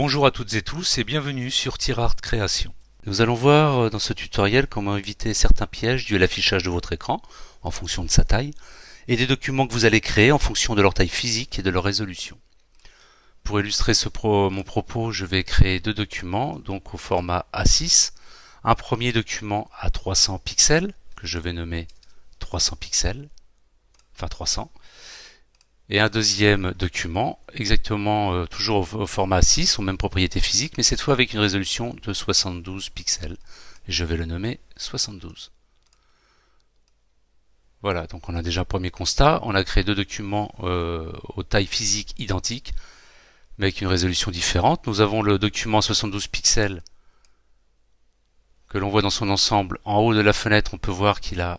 Bonjour à toutes et tous et bienvenue sur Tirart Création. Nous allons voir dans ce tutoriel comment éviter certains pièges dus à l'affichage de votre écran en fonction de sa taille et des documents que vous allez créer en fonction de leur taille physique et de leur résolution. Pour illustrer mon propos, je vais créer deux documents donc au format A6. Un premier document à 300 pixels que je vais nommer 300 pixels, enfin 300. Et un deuxième document, exactement toujours au format A6, aux mêmes propriétés physiques, mais cette fois avec une résolution de 72 pixels. Et je vais le nommer 72. Voilà, donc on a déjà un premier constat. On a créé deux documents aux tailles physiques identiques, mais avec une résolution différente. Nous avons le document 72 pixels que l'on voit dans son ensemble. En haut de la fenêtre, on peut voir qu'il a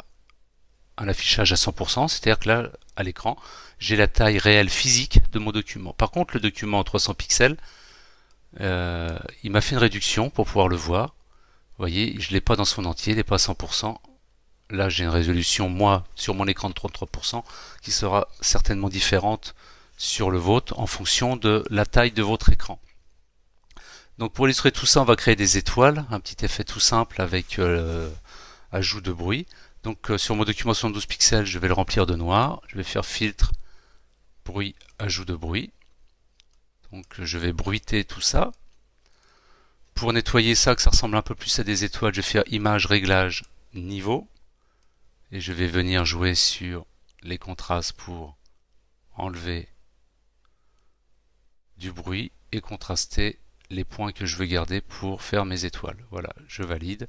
un affichage à 100%, c'est-à-dire que là, à l'écran, j'ai la taille réelle physique de mon document. Par contre, le document en 300 pixels, il m'a fait une réduction pour pouvoir le voir. Vous voyez, je ne l'ai pas dans son entier, il n'est pas à 100%. Là, j'ai une résolution, moi, sur mon écran de 33%, qui sera certainement différente sur le vôtre en fonction de la taille de votre écran. Donc pour illustrer tout ça, on va créer des étoiles, un petit effet tout simple avec ajout de bruit. Donc sur mon document 72 pixels, je vais le remplir de noir. Je vais faire filtre, bruit, ajout de bruit. Donc je vais bruiter tout ça. Pour nettoyer ça, que ça ressemble un peu plus à des étoiles, je vais faire image, réglage, niveau. Et je vais venir jouer sur les contrastes pour enlever du bruit et contraster les points que je veux garder pour faire mes étoiles. Voilà, je valide.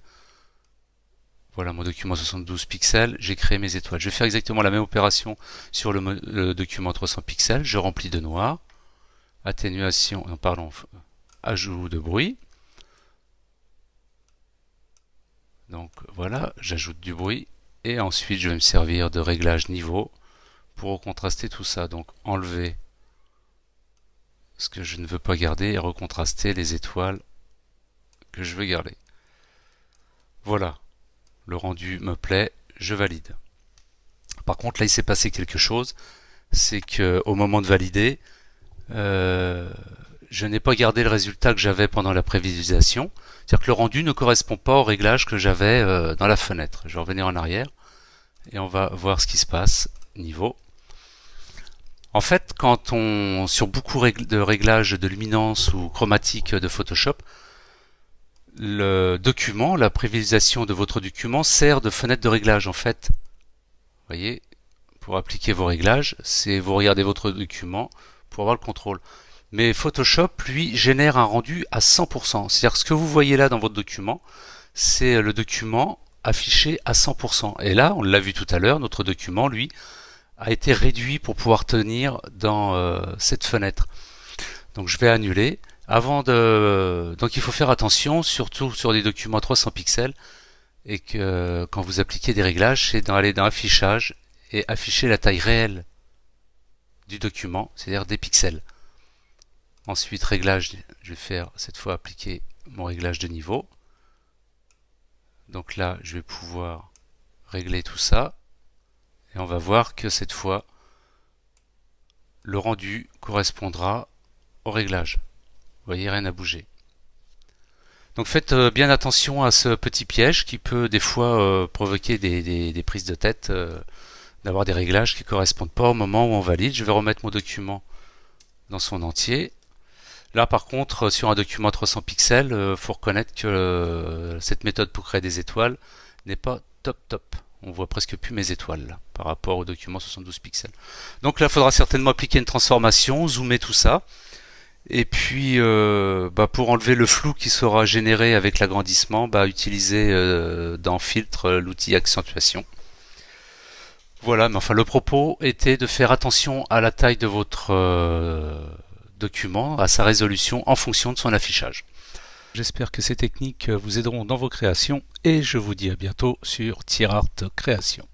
Voilà mon document 72 pixels, j'ai créé mes étoiles. Je vais faire exactement la même opération sur le document 300 pixels. Je remplis de noir, atténuation, ajout de bruit. Donc voilà, j'ajoute du bruit et ensuite je vais me servir de réglage niveau pour contraster tout ça. Donc enlever ce que je ne veux pas garder et recontraster les étoiles que je veux garder. Voilà. Le rendu me plaît, je valide. Par contre, là, il s'est passé quelque chose. C'est qu'au moment de valider, je n'ai pas gardé le résultat que j'avais pendant la prévisualisation. C'est-à-dire que le rendu ne correspond pas au réglage que j'avais dans la fenêtre. Je vais revenir en arrière et on va voir ce qui se passe niveau. En fait, sur beaucoup de réglages de luminance ou chromatique de Photoshop, le document, la prévisualisation de votre document sert de fenêtre de réglage en fait. Vous voyez, pour appliquer vos réglages, c'est vous regardez votre document pour avoir le contrôle. Mais Photoshop, lui, génère un rendu à 100%. C'est-à-dire que ce que vous voyez là dans votre document, c'est le document affiché à 100%. Et là, on l'a vu tout à l'heure, notre document, lui, a été réduit pour pouvoir tenir dans cette fenêtre. Donc je vais annuler. Donc il faut faire attention, surtout sur des documents à 300 pixels, et que quand vous appliquez des réglages, c'est d'aller dans affichage et afficher la taille réelle du document, c'est-à-dire des pixels. Ensuite réglage, je vais faire cette fois appliquer mon réglage de niveau. Donc là, je vais pouvoir régler tout ça, et on va voir que cette fois, le rendu correspondra au réglage. Vous voyez, rien n'a bougé. Donc faites bien attention à ce petit piège qui peut des fois provoquer des prises de tête, d'avoir des réglages qui ne correspondent pas au moment où on valide. Je vais remettre mon document dans son entier. Là par contre, sur un document à 300 pixels, faut reconnaître que cette méthode pour créer des étoiles n'est pas top. On voit presque plus mes étoiles là, par rapport au document 72 pixels. Donc là, il faudra certainement appliquer une transformation, zoomer tout ça. Et puis pour enlever le flou qui sera généré avec l'agrandissement, utiliser dans filtre l'outil accentuation. Voilà, mais enfin le propos était de faire attention à la taille de votre document, à sa résolution en fonction de son affichage. J'espère que ces techniques vous aideront dans vos créations et je vous dis à bientôt sur Tirart Création.